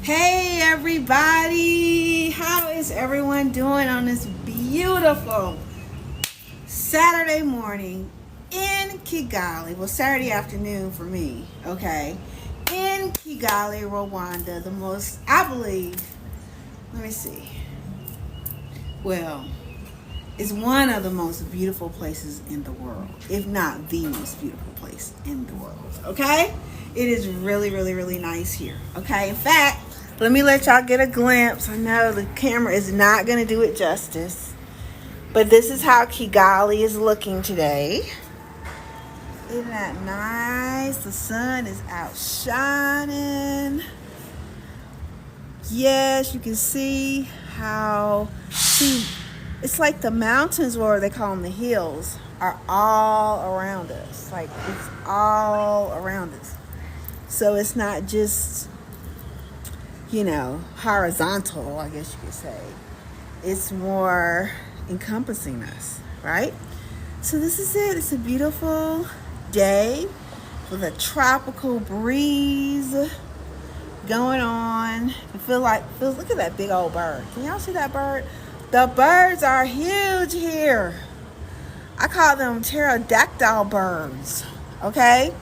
Hey everybody, how is everyone doing on this beautiful Saturday morning in Kigali? Well, Saturday afternoon for me, okay? In Kigali, Rwanda, the most, I believe, let me see. Well, it's one of the most beautiful places in the world, if not the most beautiful place in the world, okay? It is really, really, really nice here, okay? In fact, let me let y'all get a glimpse. I know the camera is not going to do it justice, but this is how Kigali is looking today. Isn't that nice? The sun is out shining. Yes, you can see how, it's like the mountains, or they call them the hills, are all around us. Like, it's all around us. So it's not just, horizontal, I guess you could say. It's more encompassing us, right? So this is it. It's a beautiful day with a tropical breeze going on. Look at that big old bird. Can y'all see that bird? The birds are huge here. I call them pterodactyl birds. Okay?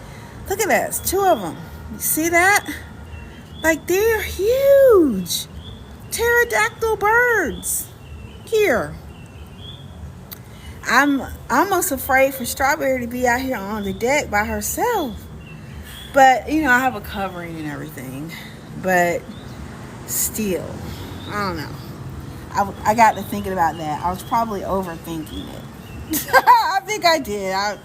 Look at this. Two of them. You see that? Like, they're huge. Pterodactyl birds. Here. I'm almost afraid for Strawberry to be out here on the deck by herself. But, I have a covering and everything. But still, I don't know. I got to thinking about that. I was probably overthinking it. I think I did. I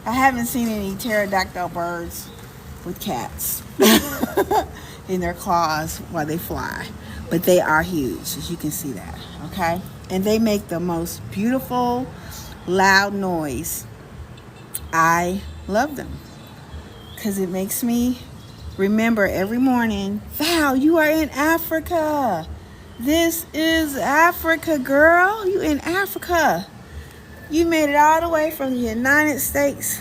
haven't seen any pterodactyl birds with cats in their claws while they fly. But they are huge, as you can see that, okay? And they make the most beautiful, loud noise. I love them because it makes me remember every morning, Val, you are in Africa. This is Africa, girl. You in Africa. You made it all the way from the United States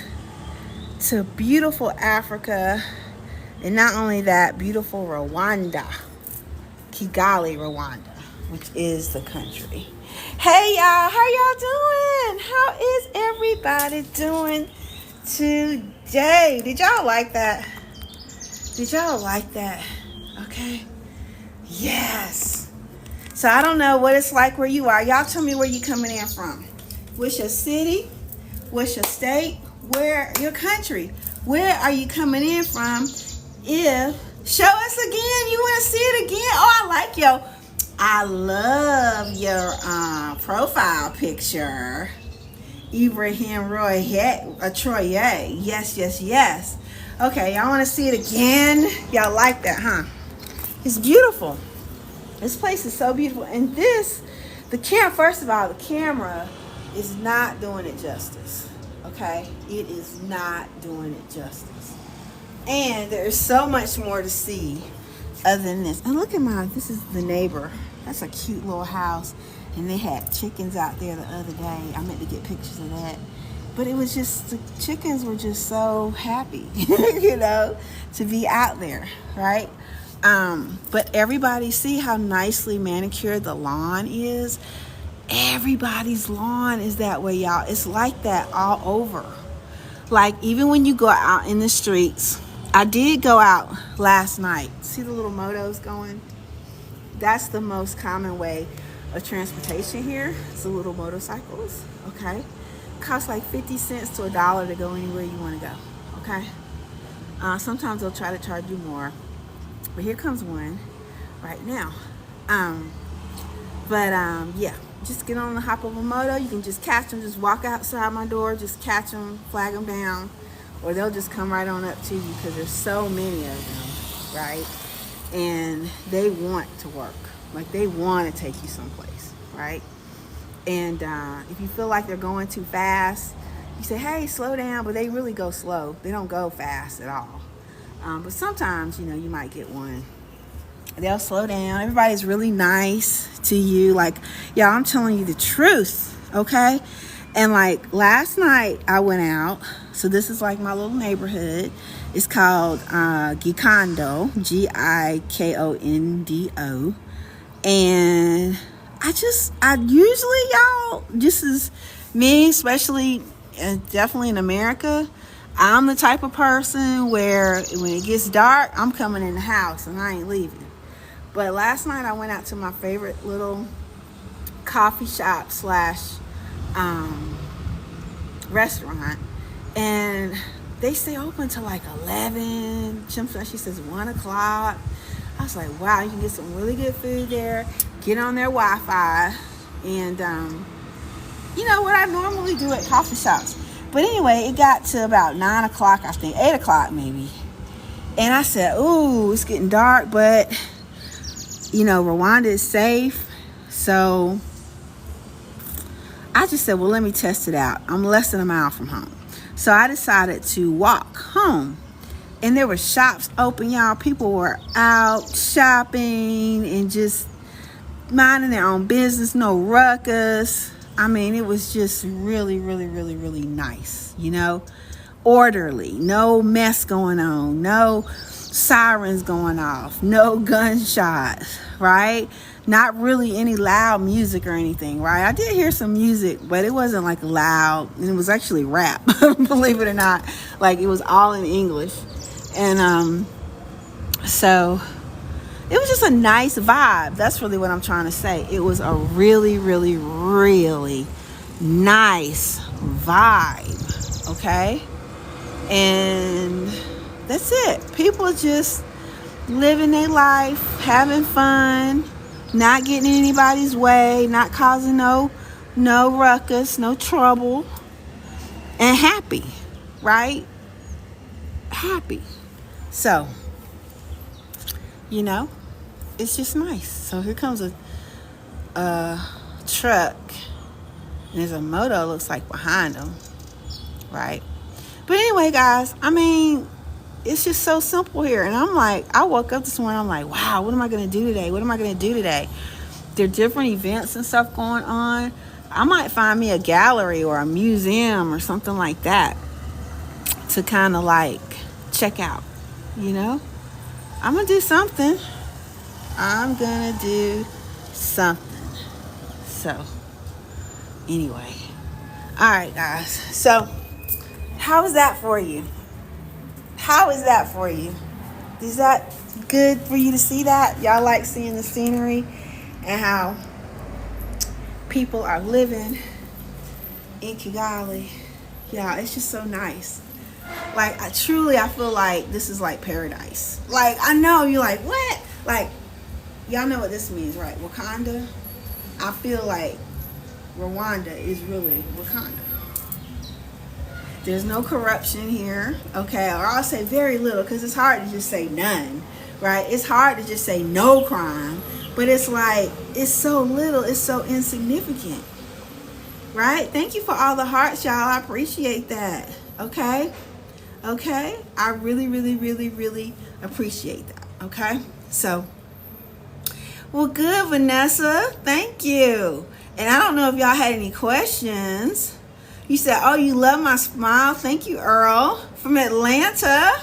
to beautiful Africa. And not only that, beautiful Rwanda. Kigali, Rwanda, which is the country. Hey, y'all. How y'all doing? How is everybody doing today? Did y'all like that? Did y'all like that? Okay. Yes. So I don't know what it's like where you are. Y'all tell me where you coming in from. What's your city? What's your state? Where your country? Where are you coming in from? Show us again. You want to see it again? Oh, I love your profile picture. Ibrahim Troye. Yes. Okay, y'all want to see it again? Y'all like that, huh? It's beautiful. This place is so beautiful. And first of all, the camera is not doing it justice. Okay? It is not doing it justice. And there is so much more to see other than this. And look at this is the neighbor. That's a cute little house. And they had chickens out there the other day. I meant to get pictures of that. But it was just, the chickens were just so happy, to be out there, right? But everybody, see how nicely manicured the lawn is? Everybody's lawn is that way, y'all. It's like that all over. Like, even when you go out in the streets, I did go out last night. See the little motos going? That's the most common way of transportation here. It's the little motorcycles, okay? Costs like 50 cents to $1 to go anywhere you want to go, okay? Sometimes they'll try to charge you more. But here comes one right now. Yeah, just get on the hop of a moto. You can just catch them, just walk outside my door, just catch them, flag them down, or they'll just come right on up to you because there's so many of them, right? And they want to work. Like, they want to take you someplace, right? And if you feel like they're going too fast, you say, hey, slow down, but they really go slow. They don't go fast at all. But sometimes, you might get one. They'll slow down. Everybody's really nice to you. Like, yeah, I'm telling you the truth, okay? And like last night I went out. So this is like my little neighborhood. It's called Gikondo, Gikondo. And I usually, y'all, this is me, especially definitely in America. I'm the type of person where when it gets dark, I'm coming in the house and I ain't leaving. But last night I went out to my favorite little coffee shop slash restaurant, and they stay open till like 11. She says 1 o'clock. I was like, wow, you can get some really good food there, get on their Wi-Fi, and you know what I normally do at coffee shops. But anyway, it got to about 9 o'clock, I think, 8 o'clock maybe. And I said, ooh, it's getting dark, but you know, Rwanda is safe. So I just said, well, let me test it out. I'm less than a mile from home. So I decided to walk home. And there were shops open, y'all. People were out shopping and just minding their own business. No ruckus. I mean, it was just really, really, really, really nice, you know. Orderly. No mess going on. No sirens going off. No gunshots, right? Not really any loud music or anything, right? I did hear some music, but it wasn't like loud. And it was actually rap, believe it or not. Like, it was all in English. And so it was just a nice vibe. That's really what I'm trying to say. It was a really, really, really nice vibe, okay? And that's it. People just living their life, having fun, not getting in anybody's way, not causing no ruckus, no trouble, and happy, right? Happy. So, you know, it's just nice. So here comes a truck, and there's a moto, looks like, behind them, right? But anyway, guys, I mean, it's just so simple here. And I'm like, I woke up this morning, I'm like, wow, what am I going to do today? What am I going to do today? There are different events and stuff going on. I might find me a gallery or a museum or something like that to kind of like check out, you know? I'm going to do something. So, anyway. All right, guys. So, how is that for you? How is that for you? Is that good for you to see that? Y'all like seeing the scenery and how people are living in Kigali? Yeah, it's just so nice. Like, I feel like this is like paradise. Like, I know you're like, what? Like, y'all know what this means, right? Wakanda. I feel like Rwanda is really Wakanda. There's no corruption here, okay? Or I'll say very little, because it's hard to just say none, right? It's hard to just say no crime, but it's like, it's so little, it's so insignificant, right? Thank you for all the hearts, y'all. I appreciate that, okay? Okay? I really, really, really, really appreciate that, okay? So, well, good, Vanessa. Thank you. And I don't know if y'all had any questions. You said, oh, you love my smile. Thank you, Earl, from Atlanta.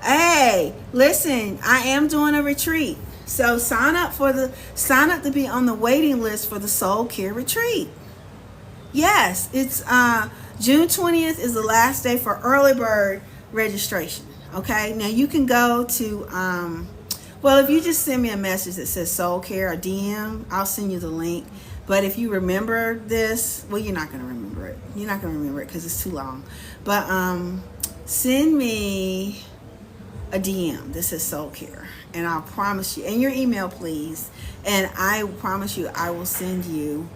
Hey, listen, I am doing a retreat. So sign up to be on the waiting list for the Soul Care Retreat. Yes, it's June 20th is the last day for early bird registration. Okay, now you can go to well, if you just send me a message that says Soul Care or DM, I'll send you the link. But if you remember this, well, you're not going to remember it. You're not going to remember it because it's too long. But send me a DM that says Soul Care. And I'll promise you, and your email, please. And I promise you, I will send you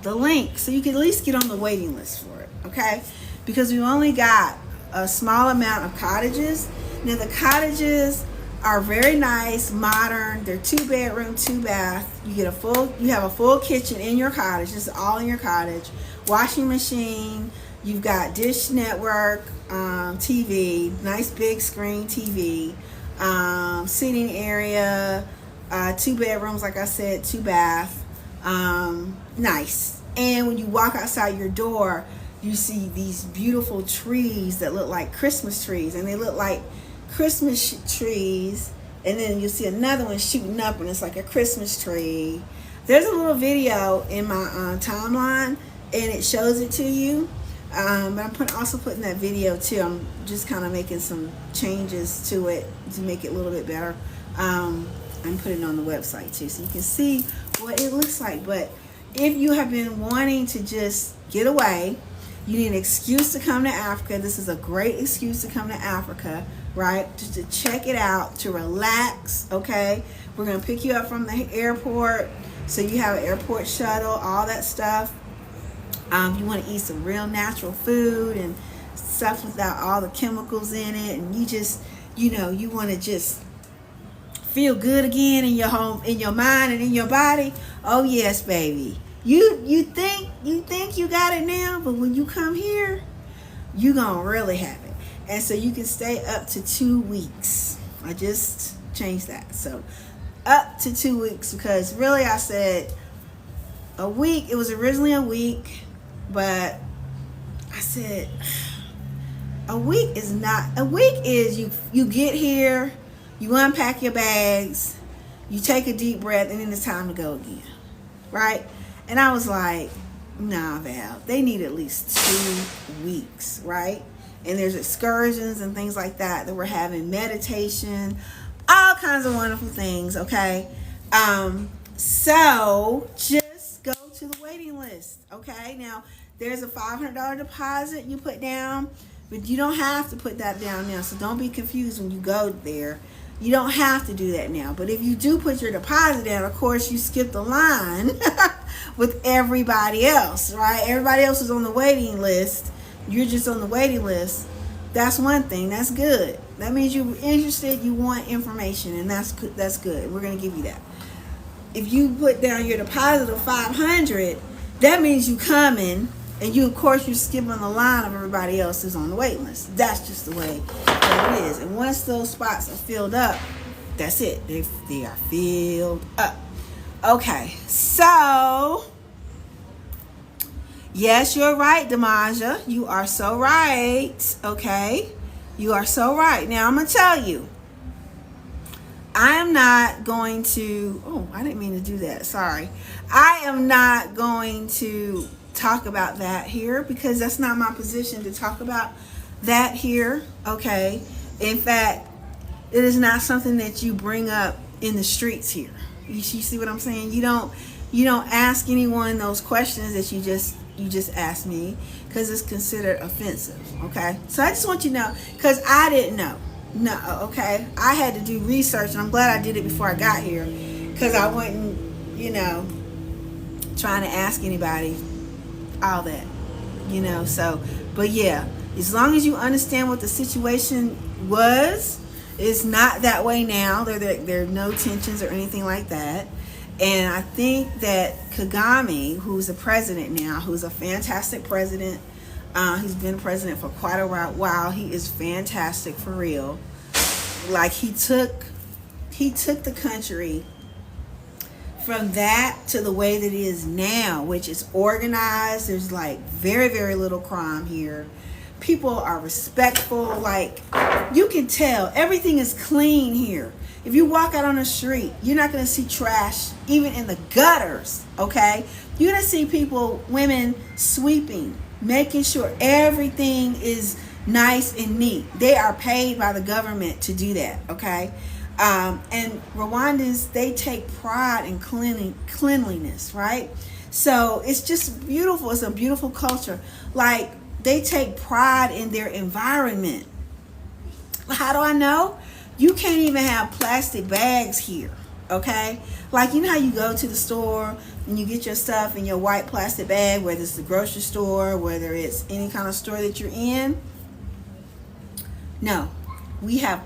the link so you can at least get on the waiting list for it, okay? Because we only got a small amount of cottages. Now, the cottages are very nice, modern. They're 2-bedroom, 2-bath. You have a full kitchen in your cottage. This is all in your cottage. Washing machine. You've got Dish Network TV, nice big screen TV, seating area, 2 bedrooms, like I said, 2 bath. Nice. And when you walk outside your door, you see these beautiful trees that look like Christmas trees, and they look like Christmas trees. And then you'll see another one shooting up, and it's like a Christmas tree. There's a little video in my timeline, and it shows it to you. But I'm also putting that video too. I'm just kind of making some changes to it to make it a little bit better. I'm putting it on the website too, so you can see what it looks like. But if you have been wanting to just get away, you need an excuse to come to Africa. This is a great excuse to come to Africa, right? Just to check it out, to relax, okay? We're going to pick you up from the airport, so you have an airport shuttle, all that stuff. You want to eat some real natural food and stuff without all the chemicals in it, and you just, you want to just feel good again in your home, in your mind, and in your body. Oh yes, baby. You think you got it now, but when you come here, you gonna really have it. And so you can stay up to 2 weeks. I just changed that. So up to 2 weeks, because really I said a week. It was originally a week, but I said a week is not. A week is you get here, you unpack your bags, you take a deep breath, and then it's time to go again, right? And I was like, nah, Val, they need at least 2 weeks, right? And there's excursions and things like that we're having, meditation, all kinds of wonderful things, okay? So just go to the waiting list, okay? Now, there's a $500 deposit you put down, but you don't have to put that down now, so don't be confused when you go there. You don't have to do that now. But if you do put your deposit down, of course, you skip the line with everybody else, right? Everybody else is on the waiting list. You're just on the waiting list. That's one thing. That's good. That means you're interested. You want information, and that's good. We're going to give you that. If you put down your deposit of $500, that means you coming, and you, of course, you're skipping the line of everybody else who's on the waiting list. That's just the way that it is. And once those spots are filled up, that's it. They are filled up. Okay, so yes, you're right, Demaja. You are so right. Okay, you are so right. Now I'm gonna tell you, I am not going to. Oh, I didn't mean to do that. Sorry. I am not going to talk about that here, because that's not my position to talk about that here. Okay, in fact, it is not something that you bring up in the streets here. You see what I'm saying? You don't ask anyone those questions that you just asked me, because it's considered offensive. Okay, so I just want you to know, because I didn't know. No, okay, I had to do research, and I'm glad I did it before I got here, because I wasn't trying to ask anybody all that, so, but yeah, as long as you understand what the situation was, it's not that way now. There are no tensions or anything like that. And I think that Kagame, who's the president now, who's a fantastic president, he's been president for quite a while. He is fantastic, for real. Like, he took the country from that to the way that it is now, which is organized. There's like very, very little crime here. People are respectful. Like, you can tell everything is clean here. If you walk out on the street, you're not going to see trash even in the gutters, okay? You're going to see people, women, sweeping, making sure everything is nice and neat. They are paid by the government to do that, okay? And Rwandans, they take pride in cleanliness, right? So it's just beautiful. It's a beautiful culture. Like, they take pride in their environment. How do I know? You can't even have plastic bags here, okay? Like, you know how you go to the store and you get your stuff in your white plastic bag, whether it's the grocery store, whether it's any kind of store that you're in? No, we have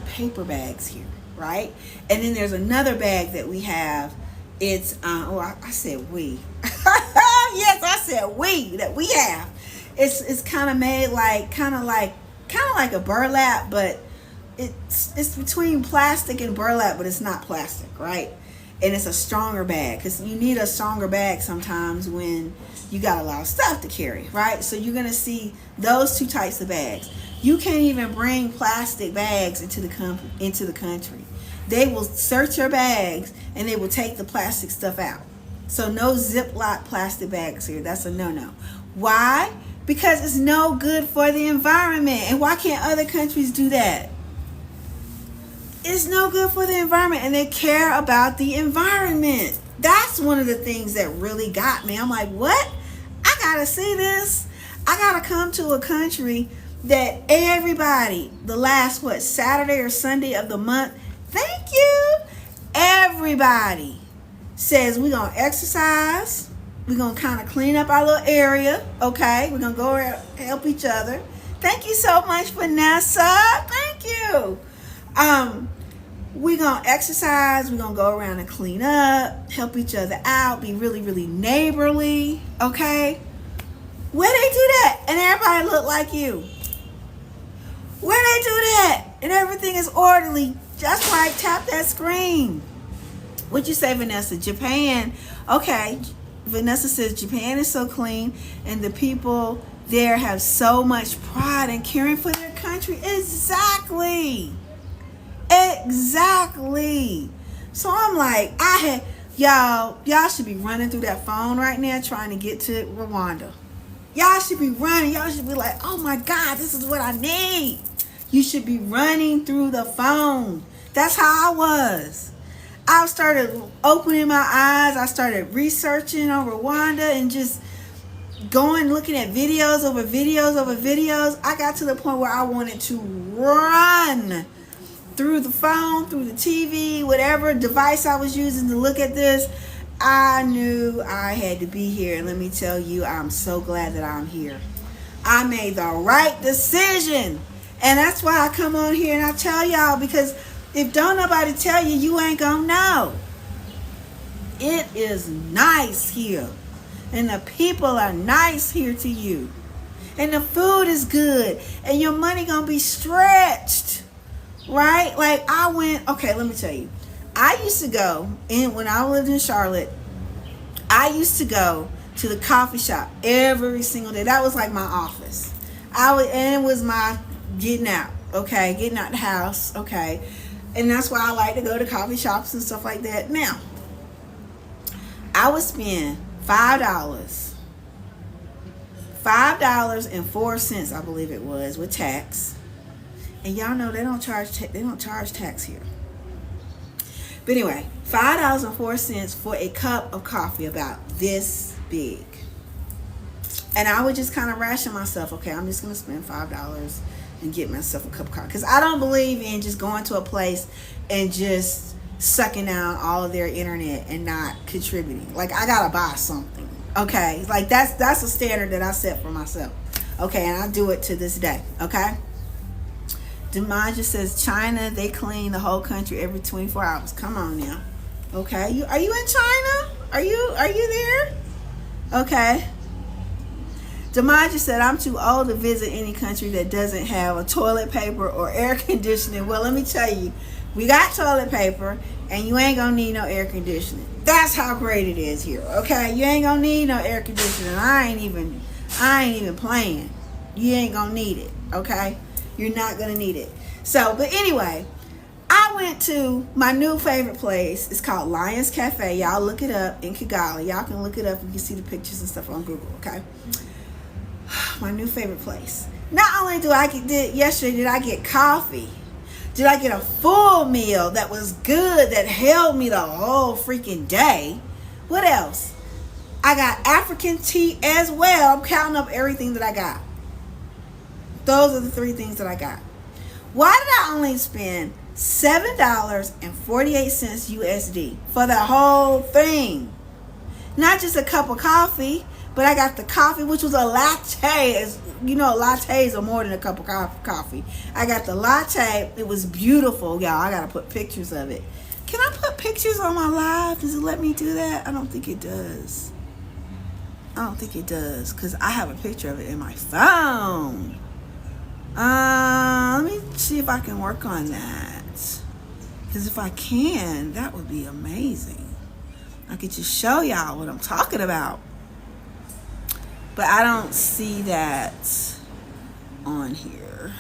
paper bags here, right? And then there's another bag that we have. It's I said we. Yes, I said we, that we have. It's kind of made like kind of like a burlap, but it's between plastic and burlap, but it's not plastic, right? And it's a stronger bag, because you need a stronger bag sometimes when you got a lot of stuff to carry, right? So you're going to see those two types of bags. You can't even bring plastic bags into the country. They will search your bags and they will take the plastic stuff out. So no Ziploc plastic bags here. That's a no-no. Why? Because it's no good for the environment. And why can't other countries do that? It's no good for the environment, and they care about the environment. That's one of the things that really got me. I'm like, what? I gotta see this. I gotta come to a country that everybody, the last Saturday or Sunday of the month, thank you, everybody says we're gonna exercise, we're gonna kind of clean up our little area, okay? We're gonna go help each other. Thank you so much, Vanessa. Thank you. We're going to exercise. We're going to go around and clean up, help each other out, be really, really neighborly, okay? Where they do that and everybody look like you? Where they do that and everything is orderly, just right, tap that screen. What'd you say, Vanessa? Japan. Okay, Vanessa says Japan is so clean and the people there have so much pride in caring for their country. Exactly. So I'm like, y'all should be running through that phone right now trying to get to Rwanda. Y'all should be running. Y'all should be like, oh my God, this is what I need. You should be running through the phone. That's how I was. I started opening my eyes. I started researching on Rwanda and just looking at videos over videos over videos. I got to the point where I wanted to run through the phone, through the TV, whatever device I was using to look at this. I knew I had to be here. And let me tell you, I'm so glad that I'm here. I made the right decision. And that's why I come on here and I tell y'all, because if don't nobody tell you, you ain't gonna know. It is nice here. And the people are nice here to you. And the food is good. And your money gonna be stretched. Right? Like okay, let me tell you. I used to go, when I lived in Charlotte, I used to go to the coffee shop every single day. That was like my office. And it was my getting out, okay? Getting out the house, okay? And that's why I like to go to coffee shops and stuff like that. Now, I would spend $5.04, I believe it was, with tax. And y'all know they don't charge tax here. But anyway, $5.04 for a cup of coffee about this big. And I would just kind of ration myself. Okay, I'm just going to spend $5 and get myself a cup of coffee. Because I don't believe in just going to a place and just sucking down all of their internet and not contributing. Like, I got to buy something. Okay, like that's a standard that I set for myself. Okay, and I do it to this day. Okay. Demaja says China, they clean the whole country every 24 hours. Come on now. Okay. Are you in China? Are you there? Okay. Demaja said, I'm too old to visit any country that doesn't have a toilet paper or air conditioning. Well, let me tell you, we got toilet paper and you ain't gonna need no air conditioning. That's how great it is here. Okay. You ain't gonna need no air conditioning. I ain't even playing. You ain't gonna need it. Okay. You're not going to need it. So, but anyway, I went to my new favorite place. It's called Lions Cafe. Y'all look it up in Kigali. Y'all can look it up. You can see the pictures and stuff on Google, okay? My new favorite place. Not only did I get coffee, did I get a full meal that was good, that held me the whole freaking day. What else? I got African tea as well. I'm counting up everything that I got. Those are the 3 things that I got. Why did I only spend $7.48 USD for the whole thing? Not just a cup of coffee, but I got the coffee, which was a latte. You know, lattes are more than a cup of coffee. I got the latte. It was beautiful, y'all. I got to put pictures of it. Can I put pictures on my live? Does it let me do that? I don't think it does. Because I have a picture of it in my phone. Let me see if I can work on that. Because if I can, that would be amazing. I could just show y'all what I'm talking about. But I don't see that on here.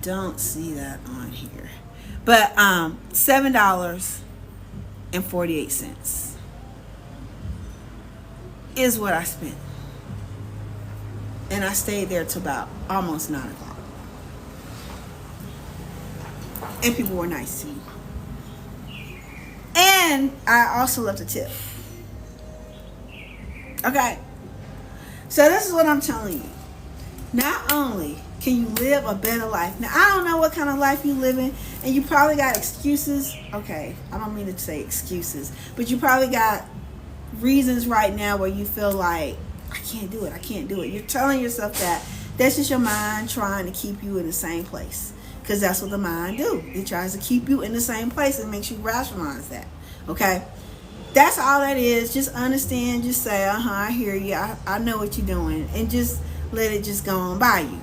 Don't see that on here. But $7.48 is what I spent. And I stayed there till about almost 9 o'clock. And people were nice to me. And I also left a tip. Okay. So this is what I'm telling you. Not only can you live a better life. Now, I don't know what kind of life you live in. And you probably got excuses. Okay. I don't mean to say excuses. But you probably got reasons right now where you feel like, I can't do it. I can't do it. You're telling yourself that. That's just your mind trying to keep you in the same place. Because that's what the mind do. It tries to keep you in the same place and makes you rationalize that. Okay? That's all that is. Just understand. Just say, I hear you. I know what you're doing. And just let it just go on by you.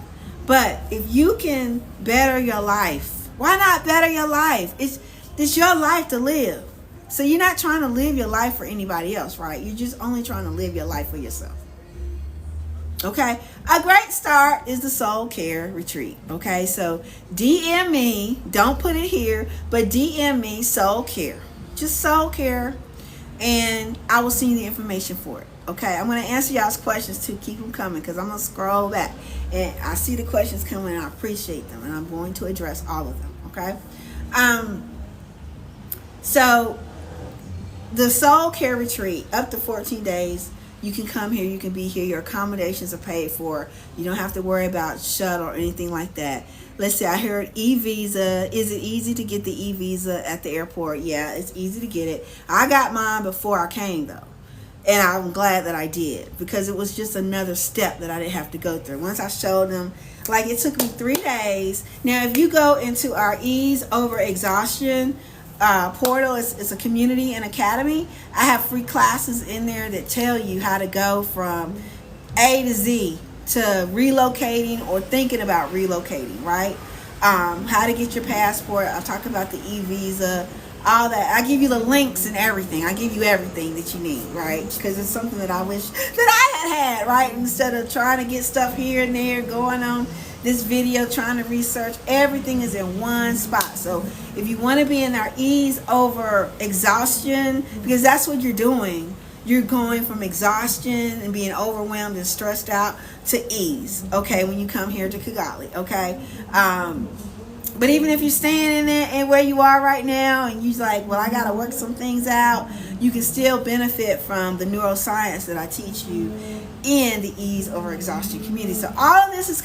But if you can better your life, why not better your life? It's your life to live. So you're not trying to live your life for anybody else, right? You're just only trying to live your life for yourself. Okay, a great start is the Soul Care Retreat. Okay, so DM me, don't put it here, but DM me Soul Care, just Soul Care, and I will send you the information for it. Okay, I'm going to answer y'all's questions too. Keep them coming because I'm going to scroll back and I see the questions coming and I appreciate them and I'm going to address all of them. Okay, so the Soul Care Retreat, up to 14 days. You can come here. You can be here. Your accommodations are paid for. You don't have to worry about shuttle or anything like that. Let's see. I heard e-visa. Is it easy to get the e-visa at the airport? Yeah, it's easy to get it. I got mine before I came, though. And I'm glad that I did. Because it was just another step that I didn't have to go through. Once I showed them, like it took me 3 days. Now, if you go into our Ease Over Exhaustion portal, it's a community and academy. I have free classes in there that tell you how to go from A to Z to relocating or thinking about relocating, right? How to get your passport. I'll talk about the e-visa, all that. I give you the links and everything. I give you everything that you need, right? Because it's something that I wish that I had, right? Instead of trying to get stuff here and there, going on this video, trying to research, everything is in one spot. So if you want to be in our Ease Over Exhaustion, because that's what you're doing, you're going from exhaustion and being overwhelmed and stressed out to ease, okay, when you come here to Kigali, okay? But even if you're staying in there and where you are right now and you're like, well, I got to work some things out, you can still benefit from the neuroscience that I teach you in the Ease Over Exhaustion community. So all of this is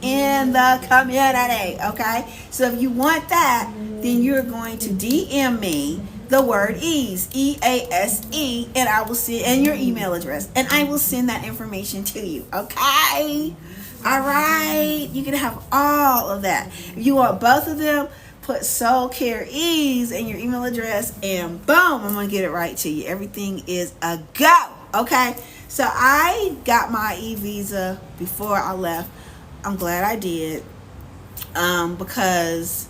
in the community, okay? So if you want that, then you're going to DM me the word ease, EASE, and I will send, and your email address, and I will send that information to you, okay? All right, you can have all of that. If you want both of them, put Soul Care Ease in your email address, and boom, I'm gonna get it right to you. Everything is a go. Okay, so I got my e-visa before I left. I'm glad I did, because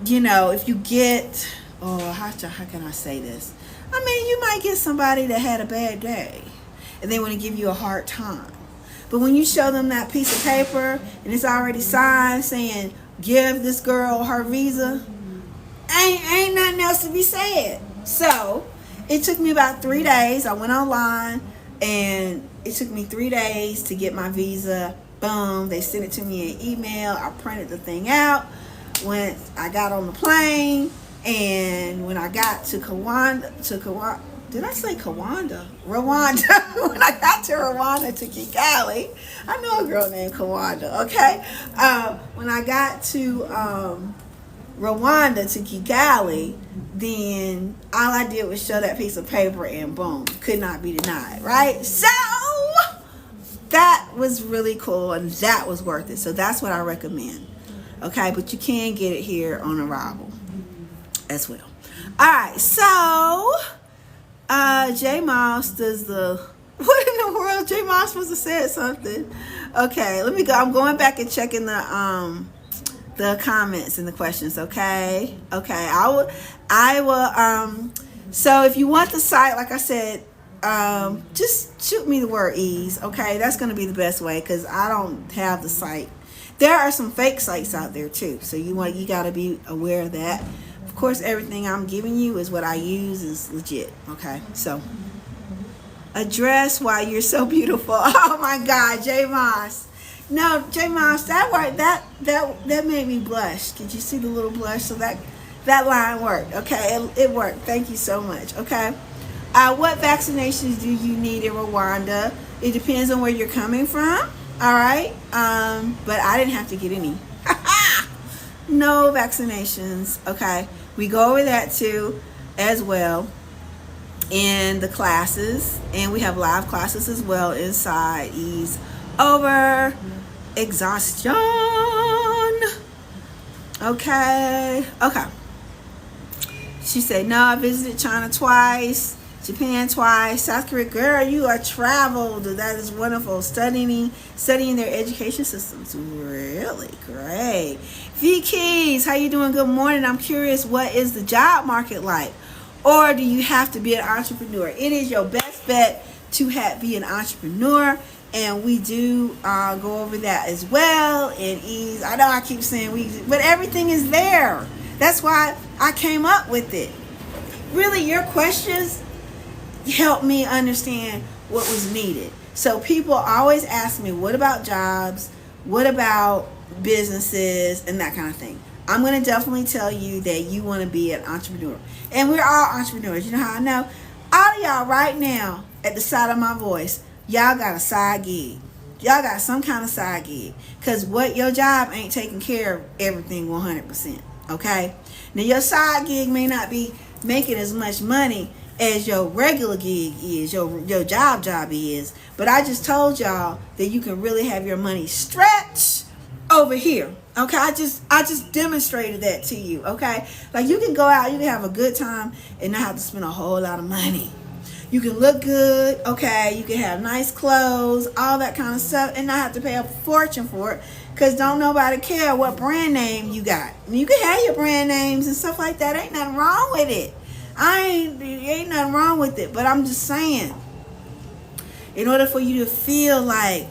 if you get, how can I say this? I mean, you might get somebody that had a bad day, and they want to give you a hard time. But when you show them that piece of paper and it's already signed saying, give this girl her visa, ain't nothing else to be said. So it took me about 3 days. I went online and it took me 3 days to get my visa. Boom. They sent it to me in email. I printed the thing out. When I got on the plane and when I got to Rwanda, when I got to Rwanda, to Kigali, I know a girl named Kawanda, okay? When I got to Rwanda, to Kigali, then all I did was show that piece of paper and boom, could not be denied, right? So that was really cool and that was worth it. So that's what I recommend, okay? But you can get it here on arrival as well. All right, so J Moss does what in the world? J Moss must have said something. Okay, let me go. I'm going back and checking the comments and the questions. Okay. I will So if you want the site, like I said, just shoot me the word ease. Okay, that's going to be the best way because I don't have the site. There are some fake sites out there too, so you got to be aware of that. Of course, everything I'm giving you is what I use is legit. Okay, so address why you're so beautiful. Oh my God, J Moss. No, J Moss, that made me blush. Did you see the little blush? So that line worked. Okay, it worked. Thank you so much. Okay. What vaccinations do you need in Rwanda? It depends on where you're coming from. All right. But I didn't have to get any. No vaccinations. Okay. We go over that too as well in the classes. And we have live classes as well inside Ease Over Exhaustion. Okay. She said, no, I visited China twice, Japan twice, South Korea. Girl, you are traveled. That is wonderful. Studying their education systems. Really great. V Keys, how you doing? Good morning. I'm curious, what is the job market like? Or do you have to be an entrepreneur? It is your best bet to be an entrepreneur. And we do go over that as well in Ease. I know I keep saying but everything is there. That's why I came up with it. Really, your questions helped me understand what was needed. So people always ask me, what about jobs? What about businesses and that kind of thing? I'm going to definitely tell you that you want to be an entrepreneur. And we're all entrepreneurs. You know how I know? All of y'all right now at the side of my voice, y'all got a side gig. Y'all got some kind of side gig. Because your job ain't taking care of everything 100%. Okay? Now, your side gig may not be making as much money as your regular gig is, your job is. But I just told y'all that you can really have your money stretched over here. Okay? I just demonstrated that to you. Okay? Like, you can go out, you can have a good time and not have to spend a whole lot of money. You can look good, okay? You can have nice clothes, all that kind of stuff, and not have to pay a fortune for it because don't nobody care what brand name you got. I mean, you can have your brand names and stuff like that. Ain't nothing wrong with it. Ain't nothing wrong with it, but I'm just saying, in order for you to feel like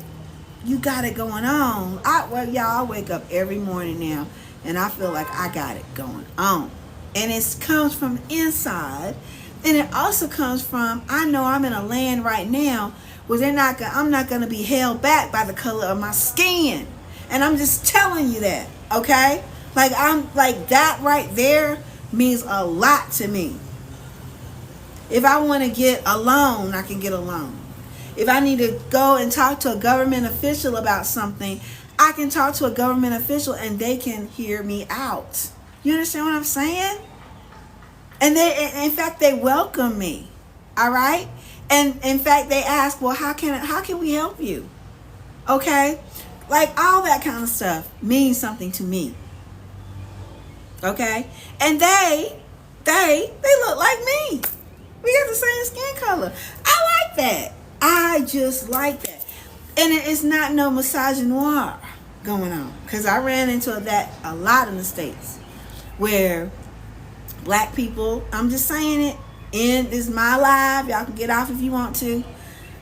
you got it going on, I wake up every morning now, and I feel like I got it going on. And it comes from inside. And it also comes from, I know I'm in a land right now where I'm not going to be held back by the color of my skin. And I'm just telling you that, okay? Like, that right there means a lot to me. If I want to get a loan, I can get a loan. If I need to go and talk to a government official about something, I can talk to a government official and they can hear me out. You understand what I'm saying? And in fact, they welcome me. All right? And in fact, they ask, well, how can we help you? Okay? Like, all that kind of stuff means something to me. Okay? And they look like me. We got the same skin color. I like that. I just like that. And it's not no misogynoir going on. Because I ran into that a lot in the States. Where black people, I'm just saying it, and this is my live, y'all can get off if you want to.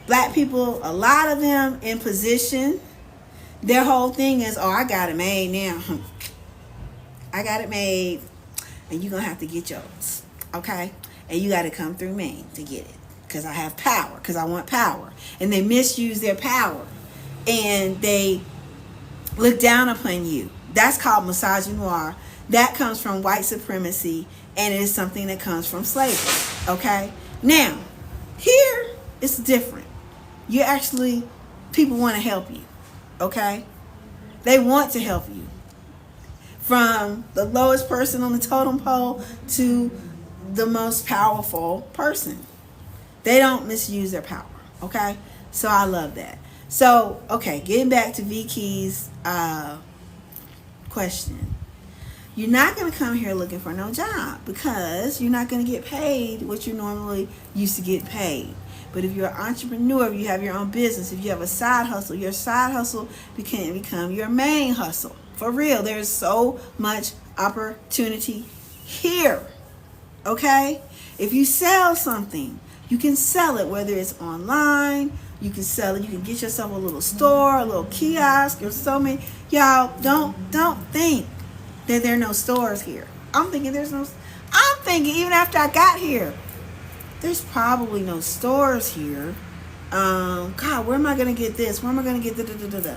Black people, a lot of them in position, their whole thing is, oh, I got it made now. I got it made, and you're going to have to get yours, okay? And you got to come through me to get it, because I have power, because I want power. And they misuse their power, and they look down upon you. That's called misogynoir. That comes from white supremacy, and it is something that comes from slavery, okay? Now, here, it's different. People want to help you, okay? They want to help you. From the lowest person on the totem pole to the most powerful person. They don't misuse their power, okay? So I love that. So, okay, getting back to Vicky's question. You're not going to come here looking for no job because you're not going to get paid what you normally used to get paid. But if you're an entrepreneur, if you have your own business, if you have a side hustle, your side hustle can become your main hustle. For real, there's so much opportunity here. Okay? If you sell something, you can sell it, whether it's online, you can sell it, you can get yourself a little store, a little kiosk, or so many. Y'all, don't think that there are no stores here. I'm thinking even after I got here, there's probably no stores here. God, where am I going to get this? Where am I going to get da.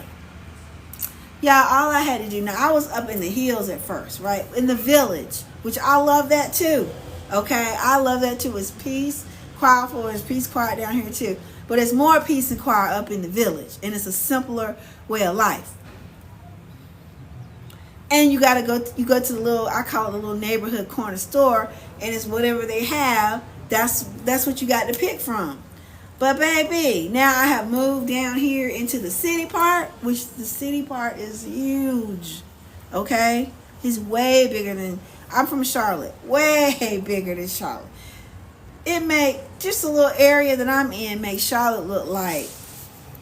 Y'all, all I had to do, now I was up in the hills at first, right? In the village, which I love that too. Okay, I love that too. It's peace, quiet, for it's peace, quiet down here too. But it's more peace and quiet up in the village. And it's a simpler way of life. And you go to the little, I call it the little neighborhood corner store, and it's whatever they have, that's what you got to pick from. But baby, now I have moved down here into the city part, which the city part is huge. Okay? It's way bigger than, I'm from Charlotte, way bigger than Charlotte. It make, just a little area that I'm in, make Charlotte look like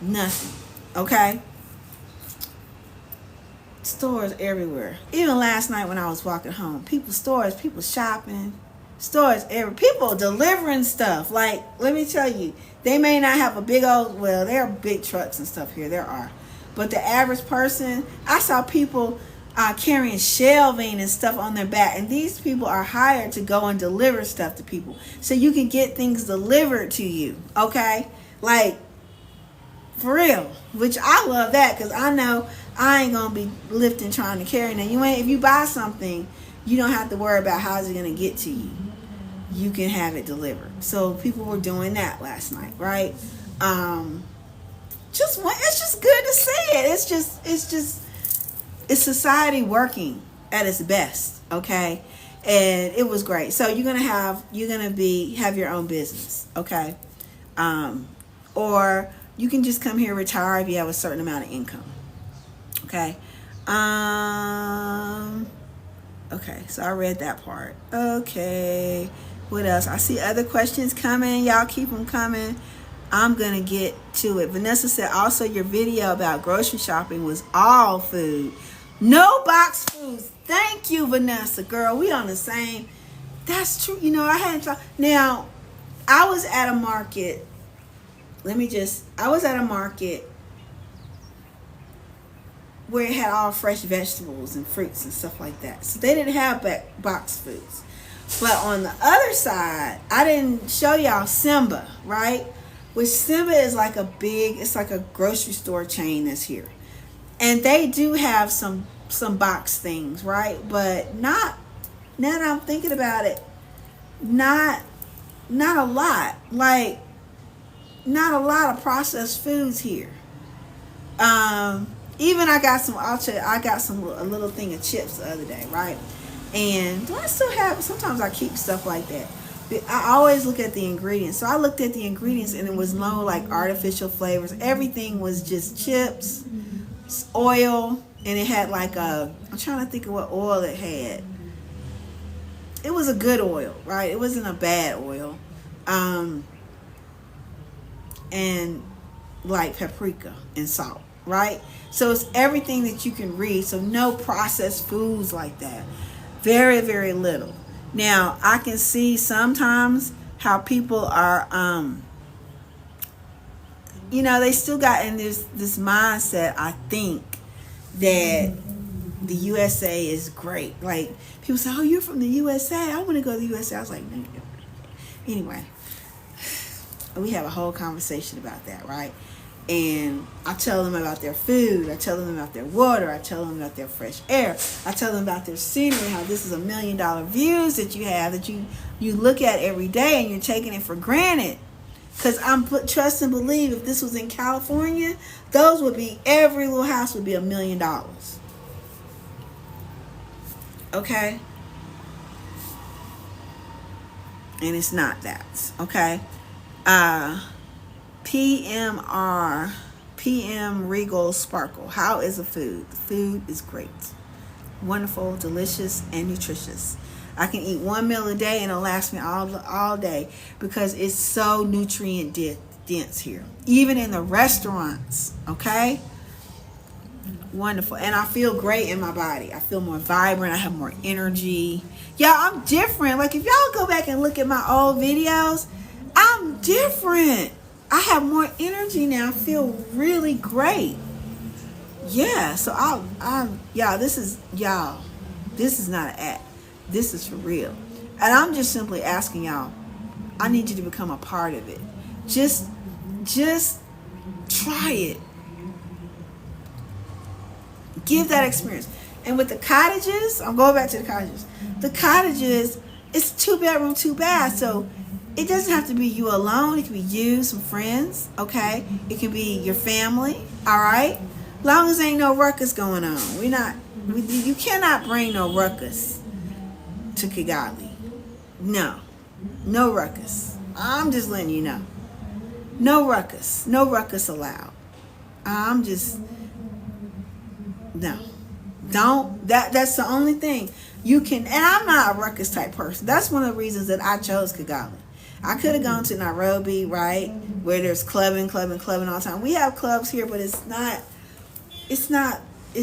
nothing. Okay? Stores everywhere. Even last night when I was walking home, people shopping, stores everywhere. People delivering stuff. Like, let me tell you, they may not have a big old, well, there are big trucks and stuff here. There are. But the average person, I saw people carrying shelving and stuff on their back. And these people are hired to go and deliver stuff to people. So you can get things delivered to you. Okay? Like, for real. Which I love that, because I know I ain't going to be lifting trying to carry. Now, if you buy something, you don't have to worry about how's it going to get to you. You can have it delivered. So people were doing that last night, right? It's just good to see it. It's society working at its best, okay? And it was great. So you're gonna have your own business, okay? Or you can just come here, retire if you have a certain amount of income, okay? Okay, so I read that part. Okay, what else? I see other questions coming. Y'all keep them coming. I'm going to get to it. Vanessa said also your video about grocery shopping was all food. No box foods. Thank you, Vanessa. Girl, we on the same. That's true. I hadn't tried. Now, I was at a market. I was at a market where it had all fresh vegetables and fruits and stuff like that. So they didn't have box foods. But on the other side, I didn't show y'all Simba, right? Which Simba is like it's like a grocery store chain that's here. And they do have some box things, right? But not, now that I'm thinking about it, not a lot. Like, not a lot of processed foods here. Even I got a little thing of chips the other day, right? And do I still have, sometimes I keep stuff like that. I always look at the ingredients. So I looked at the ingredients and it was no like artificial flavors. Everything was just chips, oil, and it had like I'm trying to think of what oil it had. It was a good oil, right? It wasn't a bad oil. And like paprika and salt, right? So it's everything that you can read. So no processed foods like that. Very, very little. Now, I can see sometimes how people are, they still got in this mindset, I think, that the USA is great. Like, people say, oh, you're from the USA. I want to go to the USA. I was like, no. Anyway, we have a whole conversation about that, right? And I tell them about their food. I tell them about their water. I tell them about their fresh air. I tell them about their scenery, how this is $1 million views that you have, that you look at every day and you're taking it for granted. Because trust and believe, if this was in California, every little house would be $1 million. Okay? And it's not that. Okay? PM Regal Sparkle. How is the food? The food is great. Wonderful, delicious, and nutritious. I can eat one meal a day and it'll last me all day because it's so nutrient dense here. Even in the restaurants, okay? Wonderful. And I feel great in my body. I feel more vibrant. I have more energy. Yeah, I'm different. Like if y'all go back and look at my old videos, I'm different. I have more energy now. I feel really great. Yeah, so this is not an act. This is for real. And I'm just simply asking y'all, I need you to become a part of it. Just try it. Give that experience. And with the cottages, I'm going back to the cottages. The cottages, it's 2-bedroom, 2-bath. So it doesn't have to be you alone. It can be you, some friends, okay? It can be your family, all right? Long as ain't no ruckus going on. You cannot bring no ruckus to Kigali. No ruckus. I'm just letting you know. No ruckus allowed. That's the only thing you can. And I'm not a ruckus type person. That's one of the reasons that I chose Kigali. I could have gone to Nairobi, right, where there's clubbing all the time. We have clubs here, but it's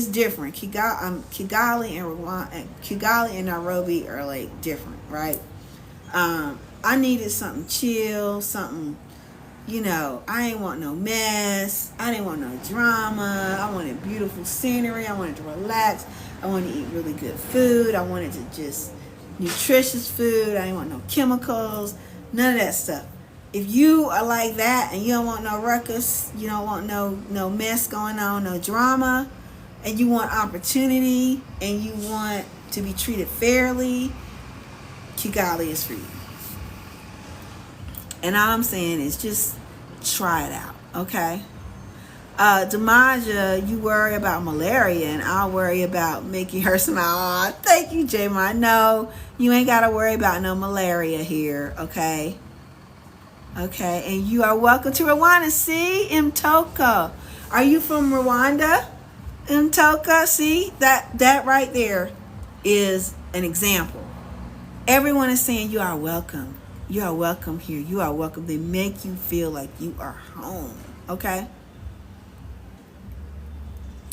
different. Kigali and Nairobi are like different, right? I needed something chill, something, I ain't want no mess. I didn't want no drama. I wanted beautiful scenery. I wanted to relax. I wanted to eat really good food. I wanted to just nutritious food. I didn't want no chemicals, none of that stuff. If you are like that and you don't want no ruckus, you don't want no mess going on, no drama, and you want opportunity and you want to be treated fairly, Kigali is for you. And all I'm saying is just try it out, okay? Demaja, you worry about malaria and I'll worry about making her smile. Oh, thank you, J-Ma. No, you ain't got to worry about no malaria here, okay? Okay, and you are welcome to Rwanda. See, Mtoka. Are you from Rwanda? Mtoka, see, that right there is an example. Everyone is saying you are welcome. You are welcome here. You are welcome. They make you feel like you are home. Okay?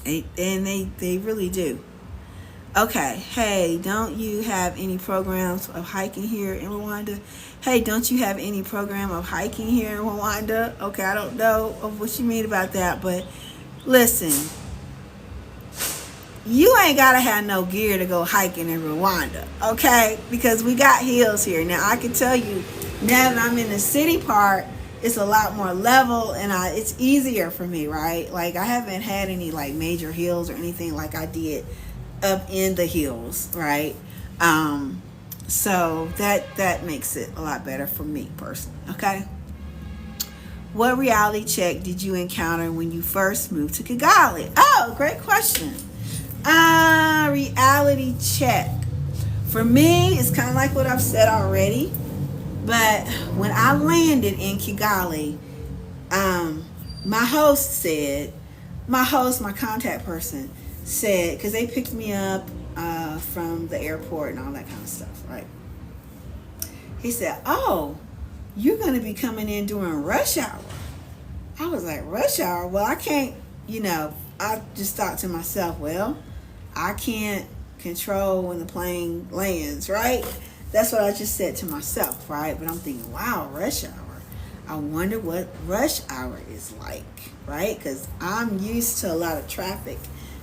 And they really do. Okay. Hey, don't you have any programs of hiking here in Rwanda? Hey, don't you have any program of hiking here in Rwanda? Okay, I don't know what you mean about that, but listen. You ain't got to have no gear to go hiking in Rwanda, okay? Because we got hills here. Now, I can tell you, now that I'm in the city part, it's a lot more level and it's easier for me, right? Like, I haven't had any, like, major hills or anything like I did up in the hills, right? So that makes it a lot better for me personally, okay? What reality check did you encounter when you first moved to Kigali? Oh, great question. Reality check. For me, it's kind of like what I've said already. But when I landed in Kigali, my contact person said, because they picked me up from the airport and all that kind of stuff, right? He said, oh, you're going to be coming in during rush hour. I was like, rush hour? Well, I can't, I just thought to myself, well, I can't control when the plane lands, right? That's what I just said to myself, right? But I'm thinking, wow, rush hour. I wonder what rush hour is like, right? Because I'm used to a lot of traffic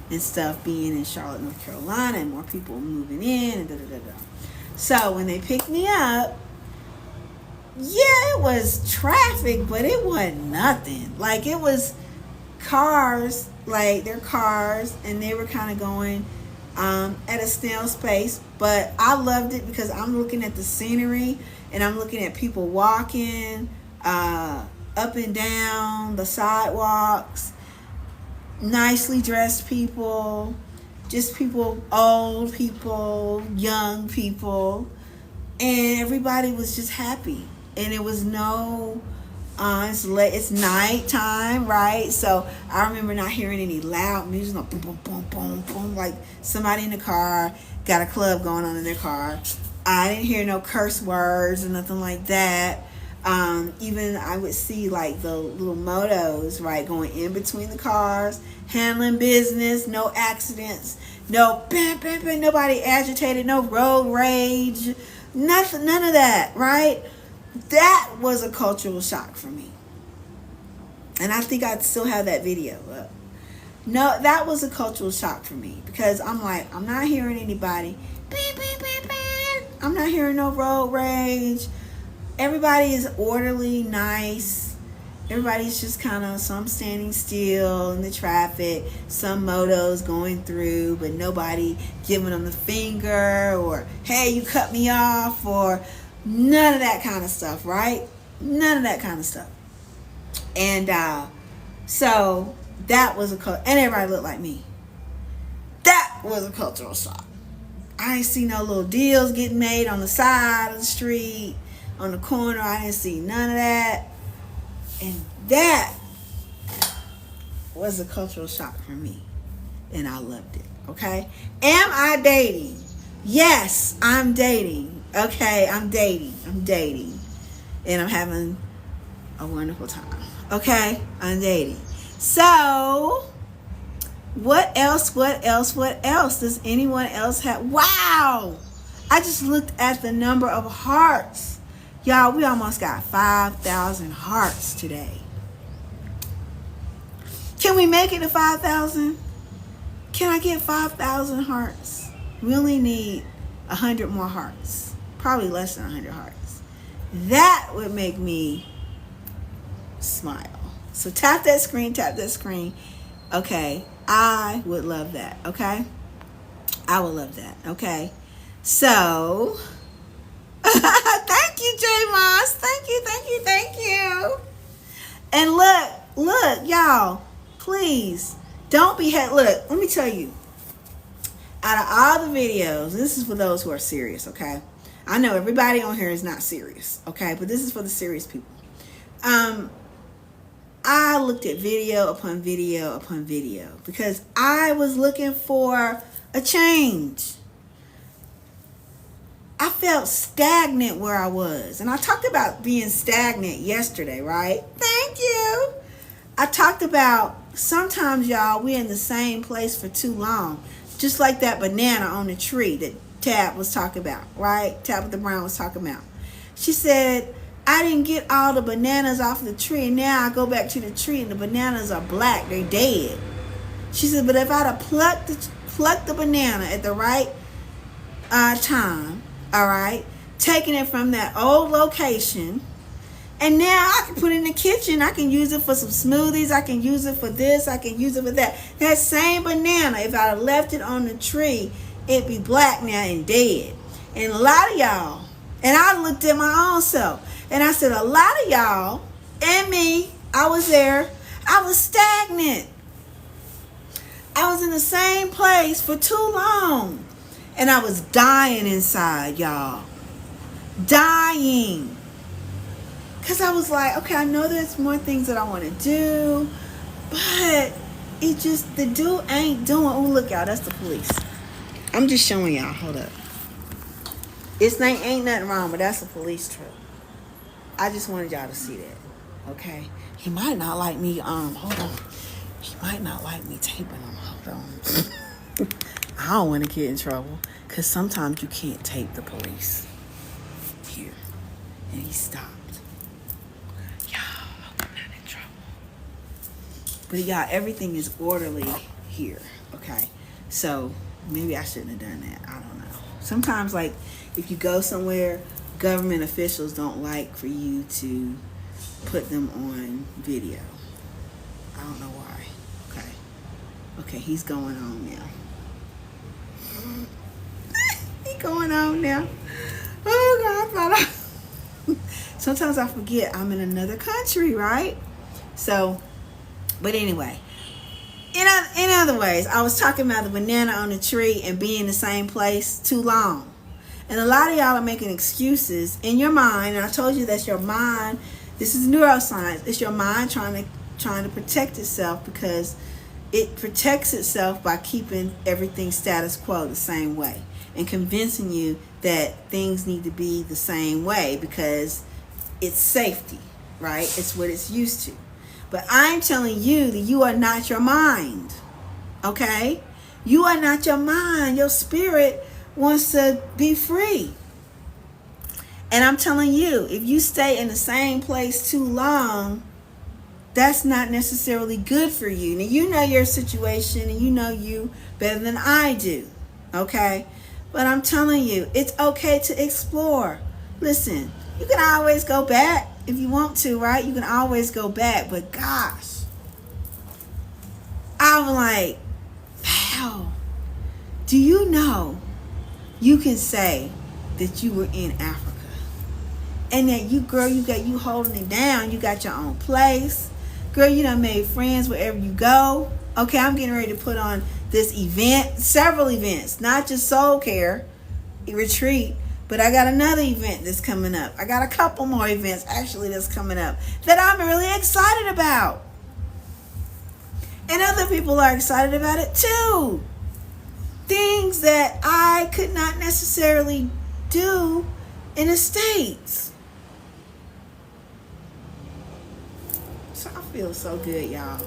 and stuff being in Charlotte, North Carolina, and more people moving in, and da-da-da-da. So when they picked me up, yeah, it was traffic, but it wasn't nothing. Like, it was cars, like they're cars, and they were kind of going at a snail's pace. But I loved it because I'm looking at the scenery and I'm looking at people walking up and down the sidewalks, nicely dressed people, just people, old people, young people, and everybody was just happy. And it was no it's nighttime, right? So I remember not hearing any loud music, no boom, boom, boom, boom, boom, like somebody in the car got a club going on in their car. I didn't hear no curse words or nothing like that. Even I would see like the little motos, right, going in between the cars, handling business, no accidents, no bam, bam, bam, nobody agitated, no road rage, nothing, none of that, right? That was a cultural shock for me. And I think I still have that video up. No, that was a cultural shock for me because I'm like, I'm not hearing anybody. Beep, beep, beep, beep. I'm not hearing no road rage. Everybody is orderly, nice. Everybody's just kind of, some standing still in the traffic, some motos going through, but nobody giving them the finger or, hey, you cut me off, or none of that kind of stuff, right? None of that kind of stuff. And so that was and everybody looked like me. That was a cultural shock. I ain't see no little deals getting made on the side of the street, on the corner. I didn't see none of that. And that was a cultural shock for me. And I loved it. Okay? Am I dating? Yes, I'm dating. Okay, I'm dating. And I'm having a wonderful time. Okay? I'm dating. So, what else does anyone else have? Wow! I just looked at the number of hearts. Y'all, we almost got 5,000 hearts today. Can we make it to 5,000? Can I get 5,000 hearts? We only need 100 more hearts. Probably less than 100 hearts. That would make me smile. So tap that screen. Okay. I would love that. Okay. I would love that. Okay. So, thank you, J Moss. Thank you. And look, y'all, please don't be look, let me tell you. Out of all the videos, this is for those who are serious, okay? I know everybody on here is not serious, okay? But this is for the serious people. I looked at video upon video upon video because I was looking for a change. I felt stagnant where I was. And I talked about being stagnant yesterday, right? Thank you. I talked about sometimes, y'all, we're in the same place for too long. Just like that banana on the tree that Tab was talking about, right? Tabitha Brown was talking about. She said, I didn't get all the bananas off the tree, and now I go back to the tree and the bananas are black. They're dead. She said, but if I'd have plucked the banana at the right time, all right, taking it from that old location, and now I can put it in the kitchen. I can use it for some smoothies. I can use it for this. I can use it for that. That same banana, if I'd have left it on the tree, it'd be black now and dead. And a lot of y'all, and I looked at my own self, and I said, a lot of y'all, and me, I was there, I was stagnant. I was in the same place for too long. And I was dying inside, y'all. Dying. Because I was like, okay, I know there's more things that I want to do, but it just, the dude ain't doing. Oh, look, y'all, that's the police. I'm just showing y'all. Hold up. It's ain't nothing wrong, but that's a police truck. I just wanted y'all to see that. Okay? He might not like me, hold on. He might not like me taping him. Hold on. I don't want to get in trouble, because sometimes you can't tape the police. Here. And he stopped. Y'all, I hope I'm not in trouble. But y'all, everything is orderly here. Okay? So, maybe I shouldn't have done that. I don't know. Sometimes, like, if you go somewhere, government officials don't like for you to put them on video. I don't know why. Okay, he's going on now. He's going on now. Oh, God, sometimes I forget I'm in another country, right? So, but anyway. In other ways, I was talking about the banana on the tree and being in the same place too long. And a lot of y'all are making excuses in your mind. And I told you that's your mind. This is neuroscience. It's your mind trying to protect itself, because it protects itself by keeping everything status quo the same way and convincing you that things need to be the same way because It's safety, right? It's what it's used to. But I'm telling you that you are not your mind. Okay? You are not your mind. Your spirit wants to be free. And I'm telling you, if you stay in the same place too long, that's not necessarily good for you. Now, you know your situation and you know you better than I do. Okay? But I'm telling you, it's okay to explore. Listen, you can always go back if you want to, right? You can always go back. But gosh, I'm like, wow. Do you know you can say that you were in Africa? And that you, girl, you holding it down. You got your own place. Girl, you done made friends wherever you go. Okay, I'm getting ready to put on this event, several events, not just soul care retreat, but I got another event that's coming up. I got a couple more events actually that's coming up that I'm really excited about. And other people are excited about it too. Things that I could not necessarily do in the States. So I feel so good, y'all.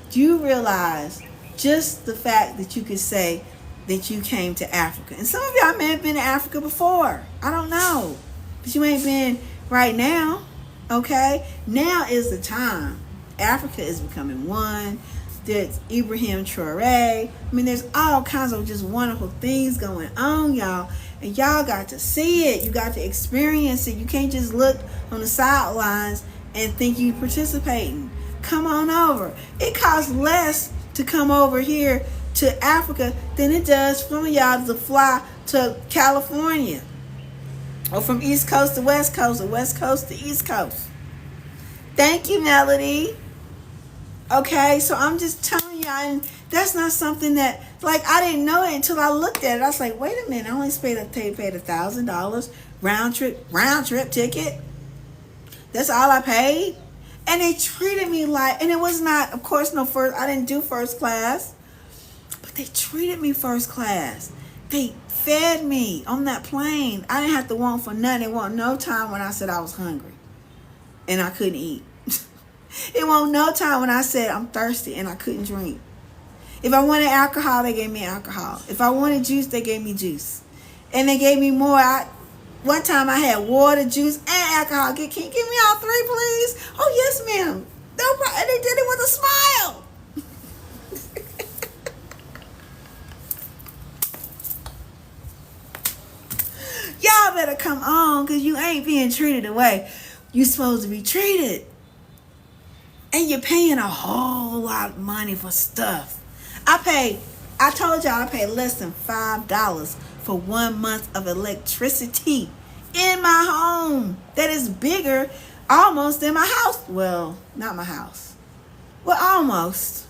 Do you realize just the fact that you could say that you came to Africa? And some of y'all may have been to Africa before. I don't know. But you ain't been right now. Okay? Now is the time. Africa is becoming one. There's Ibrahim Traore. I mean, there's all kinds of just wonderful things going on, y'all. And y'all got to see it. You got to experience it. You can't just look on the sidelines and think you participating. Come on over. It costs less to come over here to Africa than it does for y'all to fly to California, or from East Coast to West Coast, or West Coast to East Coast. Thank you, Melody. Okay, so I'm just telling you, and that's not something that, like, I didn't know it until I looked at it. I was like, wait a minute, I only paid $1,000 round trip ticket. That's all I paid. And they treated me like, and it was not, of course, I didn't do first class, but they treated me first class. They fed me on that plane. I didn't have to want for nothing. It wasn't no time when I said I was hungry and I couldn't eat. It wasn't no time when I said I'm thirsty and I couldn't drink. If I wanted alcohol, they gave me alcohol. If I wanted juice, they gave me juice. And they gave me more. One time I had water, juice, and alcohol. Can you give me all three, please? Oh, yes, ma'am. No problem. And they did it with a smile. Y'all better come on, because you ain't being treated the way you supposed to be treated. And you're paying a whole lot of money for stuff. I told y'all I paid less than $5 for 1 month of electricity in my home. That is bigger almost than my house. Well, not my house. Well, almost.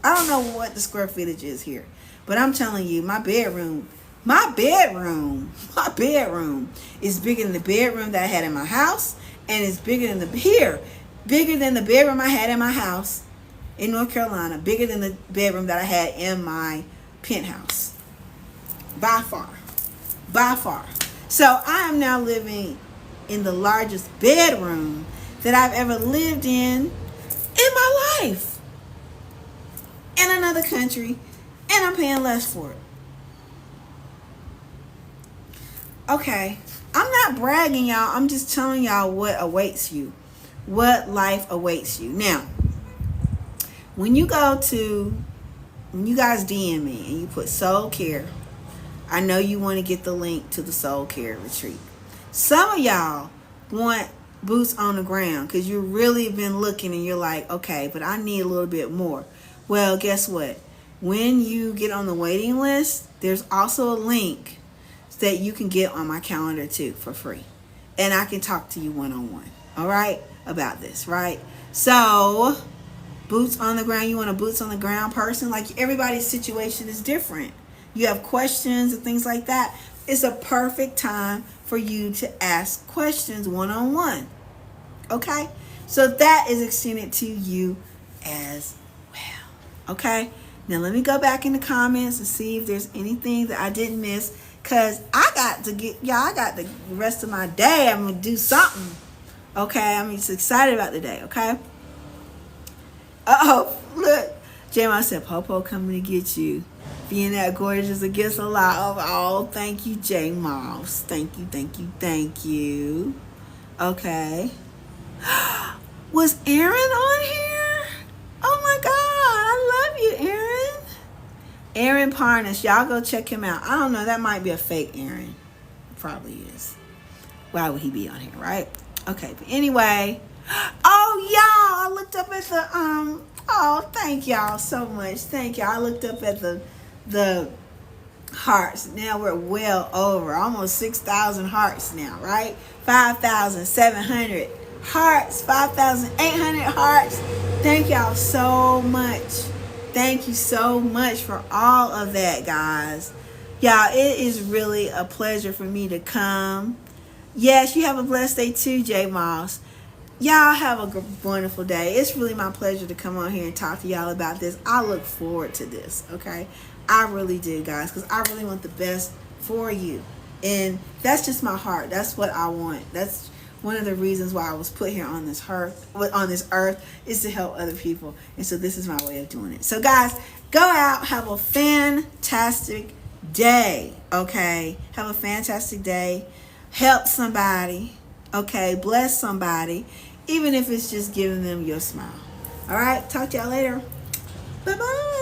I don't know what the square footage is here. But I'm telling you, my bedroom is bigger than the bedroom that I had in my house. And it's bigger than the bedroom I had in my house in North Carolina. Bigger than the bedroom that I had in my penthouse. By far. So I am now living in the largest bedroom that I've ever lived in my life. In another country. And I'm paying less for it. Okay. I'm not bragging, y'all. I'm just telling y'all what awaits you. What life awaits you. Now, when you guys DM me and you put soul care, I know you want to get the link to the soul care retreat. Some of y'all want boots on the ground because you've really been looking and you're like, okay, but I need a little bit more. Well, guess what? When you get on the waiting list, there's also a link that you can get on my calendar too for free. And I can talk to you one-on-one, all right, about this, right? So, boots on the ground, you want a boots on the ground person? Like, everybody's situation is different. You have questions and things like that. It's a perfect time for you to ask questions one-on-one, okay? So that is extended to you as well, okay? Now, let me go back in the comments and see if there's anything that I didn't miss. Because I got the rest of my day. I'm going to do something. Okay, I'm just excited about the day. Okay. Oh, look. J-Moss said, Popo coming to get you. Being that gorgeous against a lot of all. Thank you, J-Moss. Thank you, thank you, thank you. Okay. Was Aaron on here? Oh my God. I love you, Aaron. Aaron Parnas. Y'all go check him out. I don't know. That might be a fake Aaron. Probably is. Why would he be on here, right? Okay, but anyway. Oh, y'all. I looked up at the oh, thank y'all so much. Thank y'all. I looked up at the hearts. Now we're well over almost 6,000 hearts now, right? 5,700 hearts, 5,800 hearts. Thank y'all so much. Thank you so much for all of that, guys. Y'all, it is really a pleasure for me to come. Yes, you have a blessed day too, J Moss. Y'all have a wonderful day. It's really my pleasure to come on here and talk to y'all about this. I look forward to this, okay? I really do, guys, because I really want the best for you. And that's just my heart. That's what I want. That's one of the reasons why I was put here on this earth is to help other people. And so this is my way of doing it. So, guys, go out. Have a fantastic day, okay? Have a fantastic day. Help somebody, okay? Bless somebody, even if it's just giving them your smile. All right? Talk to y'all later. Bye-bye.